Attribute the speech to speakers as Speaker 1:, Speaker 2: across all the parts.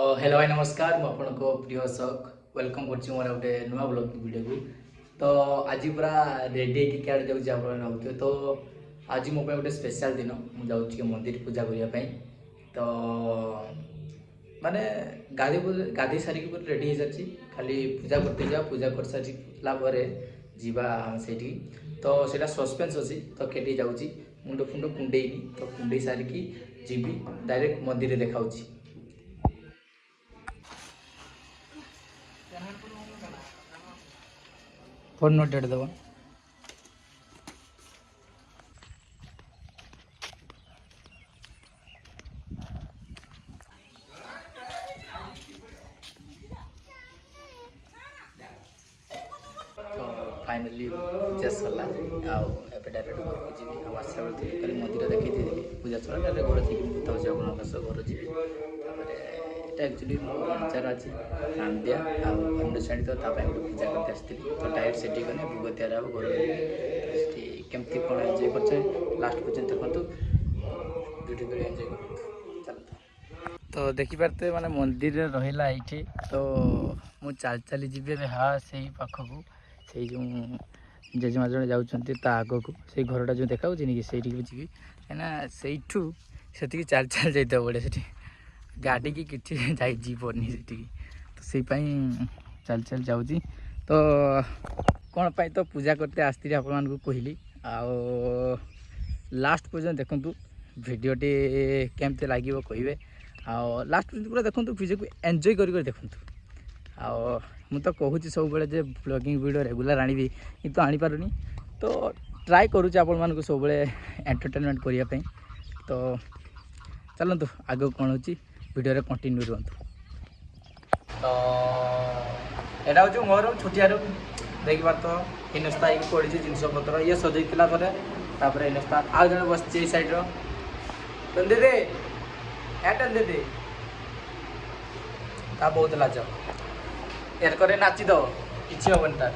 Speaker 1: hello भाई नमस्कार मु आपन को प्रिय शौक वेलकम कर मोर गोटे नुआ ब्लॉग वीडियो को तो आज पूरा रेडी की क्या जाऊँगी आप भावुए तो आज मो गोटे स्पेशल दिन मुझे जाऊँगी मंदिर पूजा करने तो माने गाधी सारिक रेडी हो सारी खाली पूजा करते जा पूजा कर सारा जीवा से तो सेटा सस्पेंस अच्छी तो केटी जाऊँगी मुंड फुंड कुंडेनी तो कुंडे सारिकी जीवी डायरेक्ट मंदिर देखा फोन नोट डेट देव फाइनाली पूजा सरला आए डायरेक्ट घर को जी आसला बेल थी खाली मंदिर देखी थी पूजा सरला डायरेक्ट घर थी घर जी एक्चुअली मो विचार अच्छी रामदिया आंड छाड़ी तो गोटे पूजा करते आसती तो डायरेक्ट से गने भोग तैयार हम घर केमती कौन एंजय कर लास्ट पर्यटन देखो वीडियो एंजय कर तो देखिपारे माने मंदिर रहा ये तो मु चल चली जी हाँ से पाखक से जो जेजेमा जड़े जाऊँच आग को से घरटा जो देखा कि से जी कहीं से चल चल जाता पड़े से गाड़ी की किसी जापनी से तो से चल चल जाऊँगी तो कौन पाई तो पूजा करते आसती आपण कहली आउ लास्ट पर्यटन देखूँ भिडटी केमती लगे कहे लास्ट पर्यटन पूरा देखूँ भिडियो को एंजॉय कर देखूँ मु तो कहूँ सब बेले ब्लॉगिंग वीडियो रेगुलर आनी कि आनी पारुनी तो ट्राए करुँच आपण मानक सब एंटरटेनमेंट करने तो चलतु आग कौन हो वीडियो कंटिन्यू रुहतु तो यहाँ हूँ मोर छुटिया रूम देख पार तो इनस्ता पड़ी जिनस पतर ये सजैला तापर इनस्ता आउ जन बस सैड दीदी एटन दीदी ता बहुत लाज यार करे नाचिदव किसी हेन तार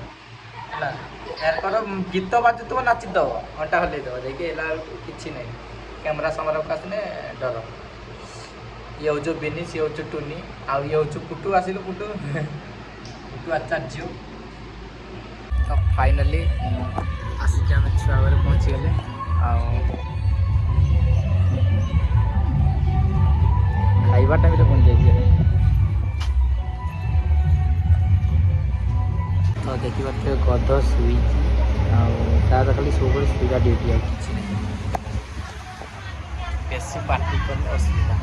Speaker 1: यार कर गीत बाजुव नाचिदव अंटा हल्लैदव देखिए कि ना कैमेरा समर को आसने डर ये हूँ बेनी सी हूँ टुनी आउ ये हूँ पुटु आसिलु पुटु पुटु आचार्य तो फाइनाली आसिक आम छुआ घरे पहुँची गले खाइबा टाइम पहुँच जाइए तो देखिए गद शुई तार खाली सब शुवा ड्यूटी किसी बेसी पार्टी कले असुविधा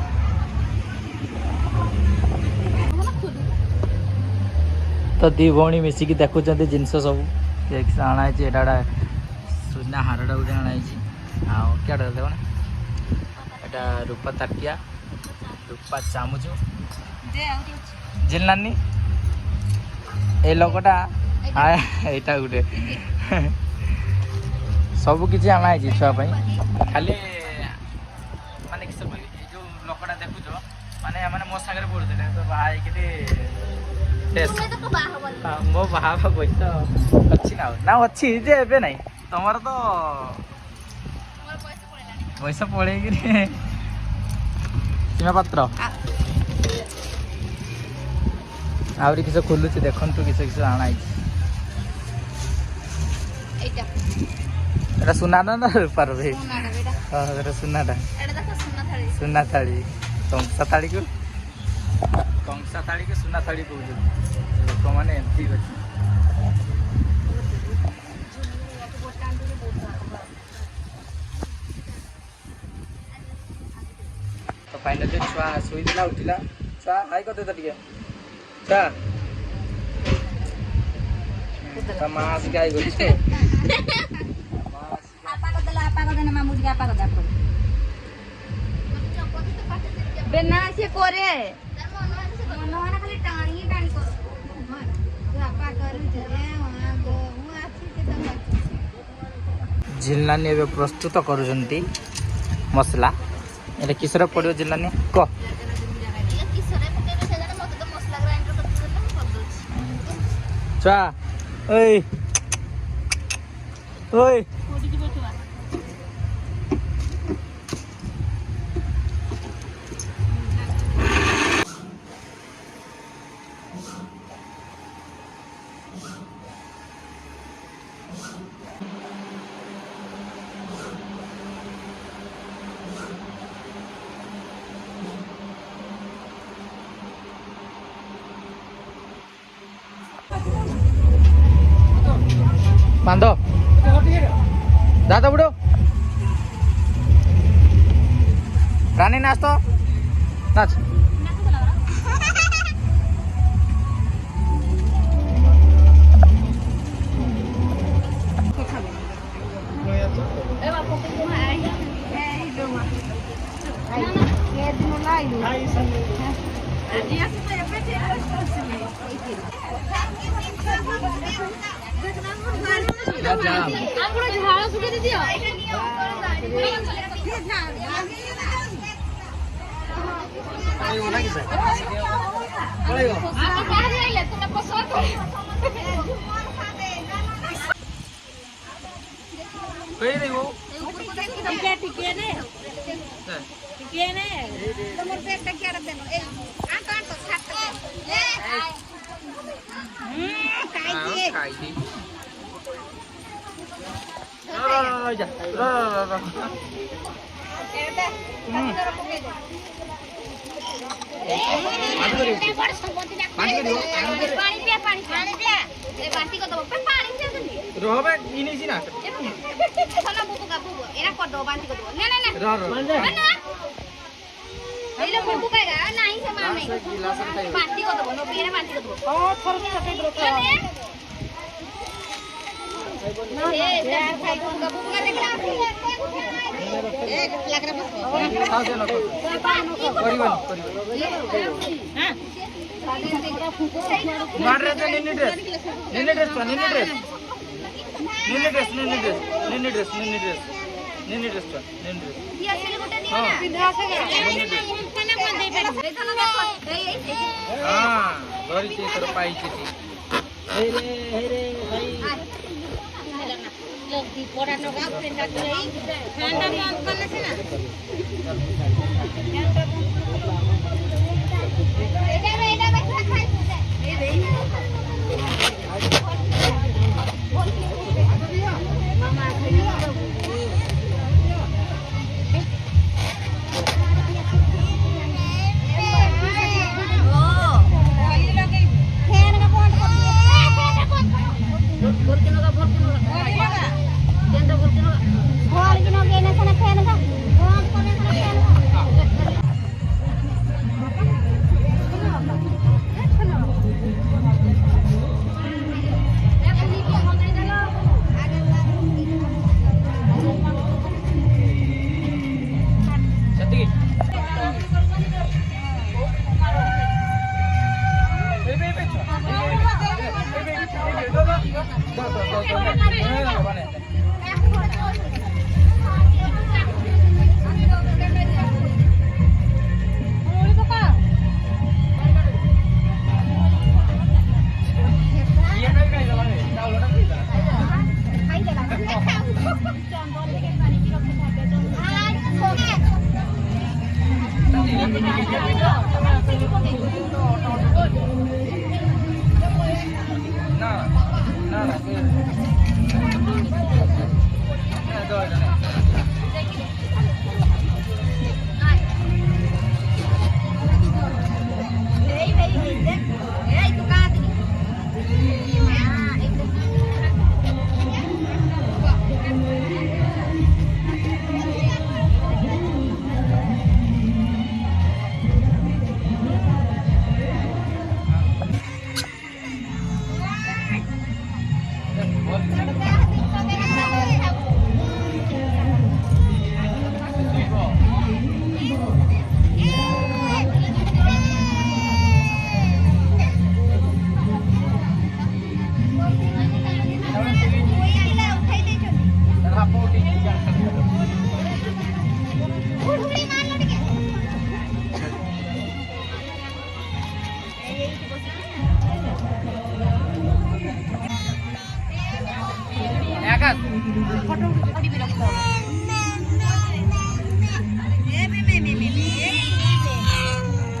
Speaker 1: तो दी भौणी मिसिकी देखुं जिनस सब आना है सुना हारटा गोटे आना क्या देखना यहाँ रूपा ताटिया रूपा चामुच जिलनानी ए लोकटा यहाँ गोटे सबकि आना है छुआपाई खाली माने किस जो लोकटा देखुच माने मैंने मो सागर पढ़ुते तो बाहर मो बाहा पैसा अच्छी ना अच्छी जे एबे नहीं तुम तो पैसा पड़े सीमा पात्र आहरी किस खोलुच देखु किस आना है सुना ना रूपार भाई हाँ सुनाटा सुना थाली कंसा थाली को कंसा थाली के सुना थाली कहते लोक मैंने एमती अच्छे तो फाइनाली छुआ शुला उठिला छुआ हाई करते तो टे छुआ माँ आसिक आई गई
Speaker 2: बेना से करे मनोहर खाली टाणी टाणी कर आपा करू जे वहां गो हूं आछि के तम
Speaker 1: जिल्लानी एवं प्रस्तुत करुछंती मसला एटा किसर पड़ो जिल्लानी को चा ओए ओए বান্ধ যা তো বুড়ো রানী নাচ তো নাচ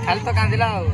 Speaker 1: ଖାଲି ତ କାନ୍ଦିଲା ଆଉ